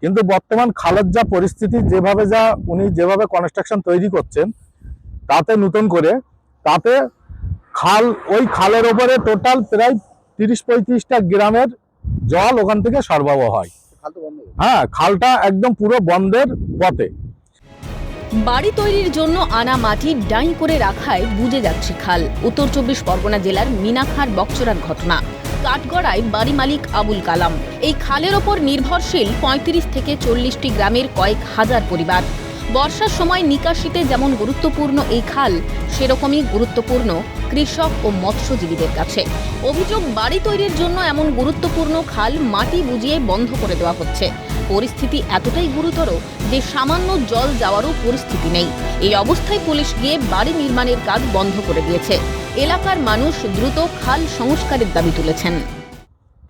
কিন্তু বর্তমান খালের যা পরিস্থিতি, উনি যেভাবে কনস্ট্রাকশন তৈরি করছেন, তাতে নতুন করে তাতে ওই খালের ওপরে টোটাল প্রায় 30-35টা গ্রামের জল ওখান থেকে সরবরাহ হয়। হ্যাঁ, খালটা একদম পুরো বন্ধের পথে। বাড়ি তৈরির জন্য আনা মাটি ডাই করে রাখায় বুজে যাচ্ছে খাল। উত্তর 24 পরগনা জেলার মিনাখার বকচরার ঘটনা। কাঠগড়ায় বাড়ি মালিক আবুল কালাম। এই খালের ওপর নির্ভরশীল 35 থেকে 40টি গ্রামের কয়েক হাজার পরিবার। বর্ষার সময় নিকাশিতে যেমন গুরুত্বপূর্ণ এই খাল, সেরকমই গুরুত্বপূর্ণ কৃষক ও মৎস্যজীবীদের কাছে। অভিযোগ, বাড়ি তৈরির জন্য এমন গুরুত্বপূর্ণ খাল মাটি বুজিয়ে বন্ধ করে দেওয়া হচ্ছে। পরিস্থিতি এতটাই গুরুতর যে সামান্য জল যাওয়ারও পরিস্থিতি নেই। এই অবস্থায় পুলিশ গিয়ে বাড়ি নির্মাণের কাজ বন্ধ করে দিয়েছে। এলাকার মানুষ দ্রুত খাল সংস্কারের দাবি তুলেছেন।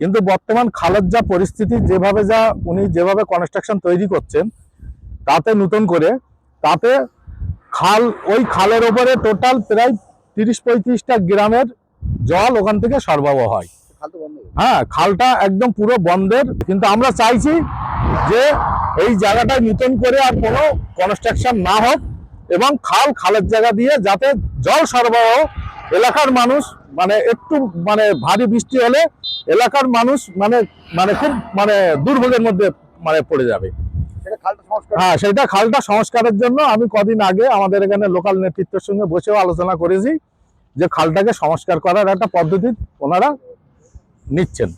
কিন্তু বর্তমান খালের যা পরিস্থিতি, উনি যেভাবে কনস্ট্রাকশন তৈরি করছেন, তাতে নতুন করে ওই খালের ওপরে টোটাল প্রায় 30-35টা গ্রামের জল ওখান থেকে সরবরাহ হয়। হ্যাঁ, খালটা একদম পুরো বন্ধের। কিন্তু আমরা চাইছি যে এই জায়গাটায় নতুন করে আর কোনো কনস্ট্রাকশন না হোক এবং খালের জায়গা দিয়ে যাতে জল সরবরাহ এলাকার মানুষ একটু ভারী বৃষ্টি হলে এলাকার মানুষ খুব দুর্ভোগের মধ্যে পড়ে যাবে। হ্যাঁ, সেটা খালটা সংস্কারের জন্য আমি কদিন আগে আমাদের এখানে লোকাল নেতৃত্বের সঙ্গে বসেও আলোচনা করেছি যে খালটাকে সংস্কার করার একটা পদ্ধতি ওনারা নিচ্ছেন।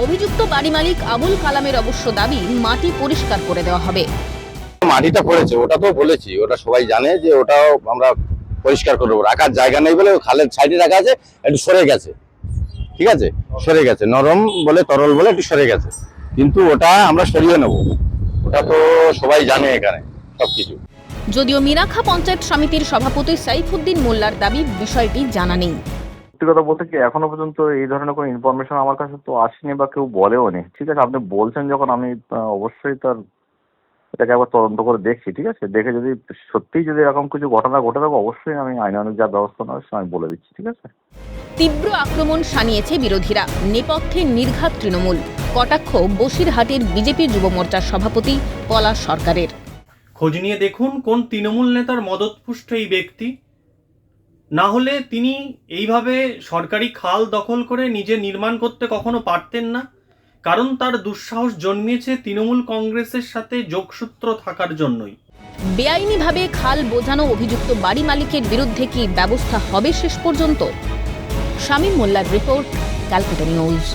অভিযুক্ত বাড়ি মালিক আবুল কালামের অবশ্য দাবি, মাটি পরিষ্কার করে দেওয়া হবে। মাটিটা পড়েছে, ওটা তো বলেছি, ওটা সবাই জানে যে ওটাও আমরা পরিষ্কার করবো। রাখার জায়গা নেই বলে খালের সাইডে রাখা আছে, একটু সরে গেছে, ঠিক আছে, সরে গেছে, নরম বলে তরল বলে একটু সরে গেছে, কিন্তু ওটা আমরা সরিয়ে নেব, ওটা তো সবাই জানে এখানে সবকিছু। যদিও মিনাখা পঞ্চায়েত সমিতির সভাপতি সাইফুদ্দিন মোল্লার দাবি, বিষয়টি জানা নেই। সত্যি কথা বলতে কি, এখনো পর্যন্ত এই ধরনের কোনো ইনফরমেশন আমার কাছে তো আসেনি বা কেউ বলেও নি। ঠিক আছে, আপনি বলছেন যখন, আমি অবশ্যই এটাকে একবার তদন্ত করে দেখছি। ঠিক আছে, দেখে যদি এরকম কিছু ঘটনা ঘটে থাকে, অবশ্যই আমি আইনানুগ যা ব্যবস্থা নেওয়ার আমি বলে দিচ্ছি। ঠিক আছে। তীব্র আক্রমণ শানিয়েছে বিরোধীরা, নেপথ্যে নির্ঘাত তৃণমূল। কটাক্ষ বসিরহাটের বিজেপি যুব মোর্চার সভাপতি পলাশ সরকারের। খোঁজ নিয়ে দেখুন কোন তৃণমূল নেতার মদতপুষ্ট এই ব্যক্তি। না হলে তিনি এইভাবে সরকারি খাল দখল করে নিজে নির্মাণ করতে কখনো পারতেন না, কারণ তার দুঃসাহস জন্মিয়েছে তৃণমূল কংগ্রেসের সাথে যোগসূত্র থাকার জন্যই। বেআইনিভাবে খাল বোঝানো অভিযুক্ত বাড়ি মালিকের বিরুদ্ধে কি ব্যবস্থা হবে শেষ পর্যন্ত? শামীম মোল্লার রিপোর্ট, ক্যালকাটা নিউজ।